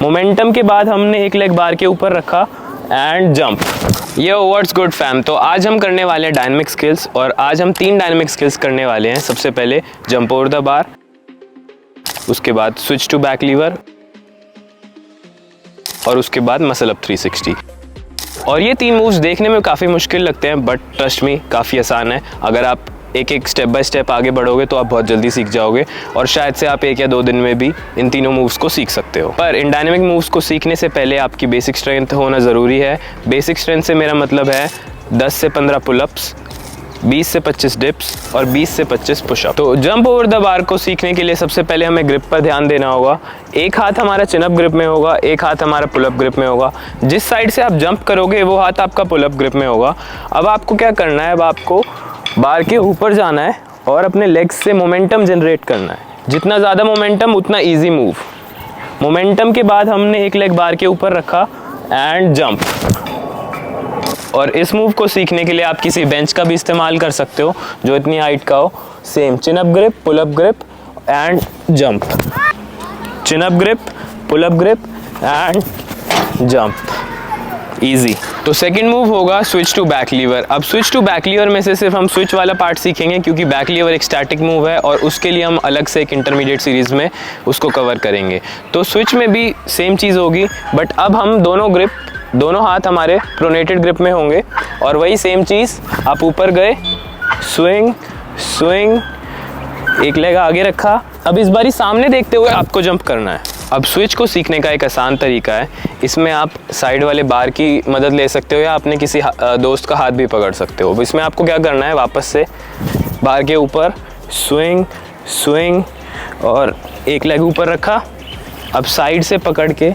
Momentum के बाद हमने एक लेग बार के ऊपर रखा एंड जंप। ये व्हाट्स गुड फैम। तो आज हम करने वाले हैं डायनामिक स्किल्स और आज हम 3 डायनामिक स्किल्स करने वाले हैं। सबसे पहले जंप ओवर द बार, उसके बाद स्विच टू बैक लीवर और उसके बाद मसल अप 360। और ये 3 मूव्स देखने में काफ़ी मुश्किल लगते हैं बट ट्रस्ट मी काफ़ी आसान है। अगर आप एक एक स्टेप बाय स्टेप आगे बढ़ोगे तो आप बहुत जल्दी सीख जाओगे और शायद से आप 1 या 2 दिन में भी इन तीनों मूव्स को सीख सकते हो। पर इन डायनामिक मूव्स को सीखने से पहले आपकी बेसिक स्ट्रेंथ होना ज़रूरी है। बेसिक स्ट्रेंथ से मेरा मतलब है 10 से 15 पुलअप्स, 20 से 25 डिप्स और 20 से 25 पुशअप। तो जंप ओवर द बार को सीखने के लिए सबसे पहले हमें ग्रिप पर ध्यान देना होगा। एक हाथ हमारा चिन अप ग्रिप में होगा, एक हाथ हमारा पुल अप ग्रिप में होगा। जिस साइड से आप जंप करोगे वो हाथ आपका पुल अप ग्रिप में होगा। अब आपको क्या करना है, अब आपको बार के ऊपर जाना है और अपने लेग्स से मोमेंटम जनरेट करना है। जितना ज़्यादा मोमेंटम उतना ईजी मूव। मोमेंटम के बाद हमने एक लेग बार के ऊपर रखा एंड जंप। और इस मूव को सीखने के लिए आप किसी बेंच का भी इस्तेमाल कर सकते हो जो इतनी हाइट का हो। Same chin up grip, pull up grip and jump. Chin up grip, pull up grip and jump, easy. तो सेकंड मूव होगा स्विच टू बैक लीवर। अब स्विच टू बैक लीवर में से सिर्फ हम स्विच वाला पार्ट सीखेंगे क्योंकि बैक लीवर एक स्टैटिक मूव है और उसके लिए हम अलग से एक इंटरमीडिएट सीरीज में उसको कवर करेंगे। तो स्विच में भी सेम चीज़ होगी बट अब हम दोनों हाथ हमारे प्रोनेटेड ग्रिप में होंगे और वही सेम चीज़ आप ऊपर गए, स्विंग स्विंग, एक लेग आगे रखा। अब इस बारी सामने देखते हुए आपको जंप करना है। अब स्विच को सीखने का एक आसान तरीका है, इसमें आप साइड वाले बार की मदद ले सकते हो या अपने किसी दोस्त का हाथ भी पकड़ सकते हो। इसमें आपको क्या करना है, वापस से बार के ऊपर स्विंग स्विंग और एक लेग ऊपर रखा। अब साइड से पकड़ के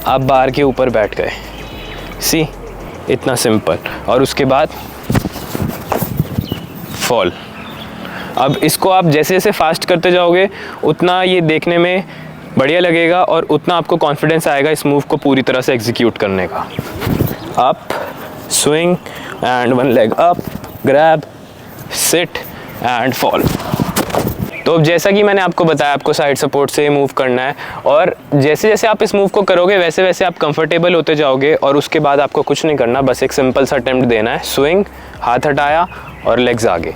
आप बार के ऊपर बैठ गए। सी, इतना सिंपल। और उसके बाद फॉल। अब इसको आप जैसे जैसे फास्ट करते जाओगे उतना ये देखने में बढ़िया लगेगा और उतना आपको कॉन्फिडेंस आएगा इस मूव को पूरी तरह से एग्जीक्यूट करने का। Up, swing and one leg up, grab, sit and fall. तो अब जैसा कि मैंने आपको बताया, आपको साइड सपोर्ट से मूव करना है और जैसे जैसे आप इस मूव को करोगे वैसे वैसे आप कंफर्टेबल होते जाओगे और उसके बाद आपको कुछ नहीं करना, बस एक सिंपल सा अटेम्प्ट देना है। स्विंग, हाथ हटाया और लेग्स आगे,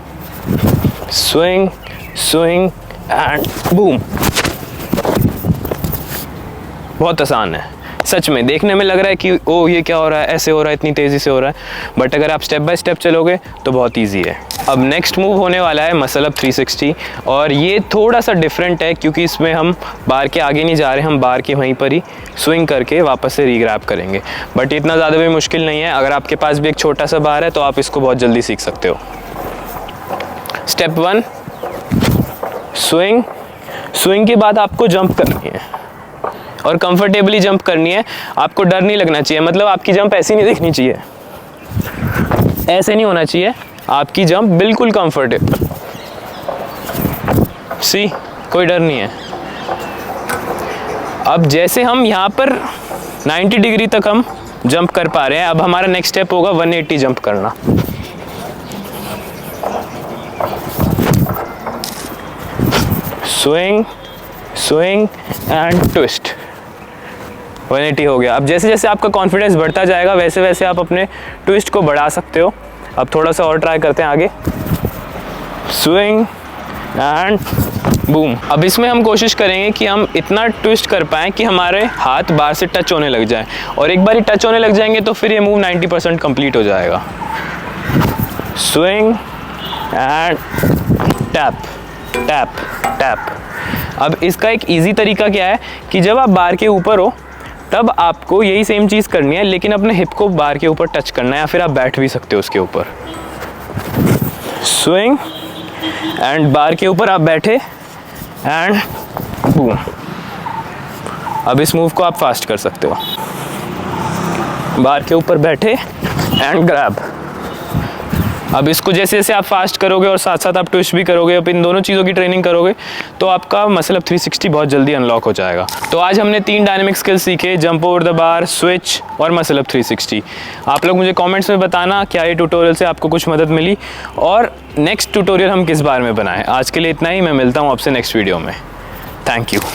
स्विंग स्विंग एंड बूम। बहुत आसान है सच में। देखने में लग रहा है कि ओ ये क्या हो रहा है, ऐसे हो रहा है, इतनी तेज़ी से हो रहा है, बट अगर आप स्टेप बाय स्टेप चलोगे तो बहुत इजी है। अब नेक्स्ट मूव होने वाला है मसल अप 360 और ये थोड़ा सा डिफरेंट है क्योंकि इसमें हम बार के आगे नहीं जा रहे, हम बार के वहीं पर ही स्विंग करके वापस से रीग्रैब करेंगे। बट इतना ज़्यादा भी मुश्किल नहीं है। अगर आपके पास भी एक छोटा सा बार है तो आप इसको बहुत जल्दी सीख सकते हो। Step 1 swing. स्विंग के बाद आपको जंप करनी है और कंफर्टेबली जंप करनी है। आपको डर नहीं लगना चाहिए, मतलब आपकी जंप ऐसी नहीं दिखनी चाहिए, ऐसे नहीं होना चाहिए। आपकी जंप बिल्कुल कंफर्टेबल। सी, कोई डर नहीं है। अब जैसे हम यहाँ पर 90 डिग्री तक हम जंप कर पा रहे हैं, अब हमारा नेक्स्ट स्टेप होगा 180 जंप करना। Swing swing and twist. 180 हो गया। अब जैसे जैसे आपका कॉन्फिडेंस बढ़ता जाएगा वैसे वैसे आप अपने ट्विस्ट को बढ़ा सकते हो। अब थोड़ा सा और ट्राई करते हैं आगे, स्विंग एंड बूम। अब इसमें हम कोशिश करेंगे कि हम इतना ट्विस्ट कर पाएँ कि हमारे हाथ बार से टच होने लग जाए और एक बार ही टच होने लग जाएंगे तो फिर ये मूव 90% कंप्लीट हो जाएगा। Swing and tap tap tap. अब इसका एक इजी तरीका क्या है कि जब आप बार के ऊपर हो तब आपको यही सेम चीज़ करनी है लेकिन अपने हिप को बार के ऊपर टच करना है या फिर आप बैठ भी सकते हो उसके ऊपर। स्विंग एंड बार के ऊपर आप बैठे एंड बूम। अब इस मूव को आप फास्ट कर सकते हो। बार के ऊपर बैठे एंड ग्रैब। अब इसको जैसे जैसे आप फास्ट करोगे और साथ साथ आप ट्विस्ट भी करोगे, अब इन दोनों चीज़ों की ट्रेनिंग करोगे तो आपका मसल अप 360 बहुत जल्दी अनलॉक हो जाएगा। तो आज हमने 3 डायनामिक स्किल्स सीखे, jump over the bar, switch और मसल अप 360। आप लोग मुझे कमेंट्स में बताना क्या ये ट्यूटोरियल से आपको कुछ मदद मिली और नेक्स्ट ट्यूटोरियल हम किस बारे में बनाएं। आज के लिए इतना ही, मैं मिलता हूँ आपसे नेक्स्ट वीडियो में। Thank you.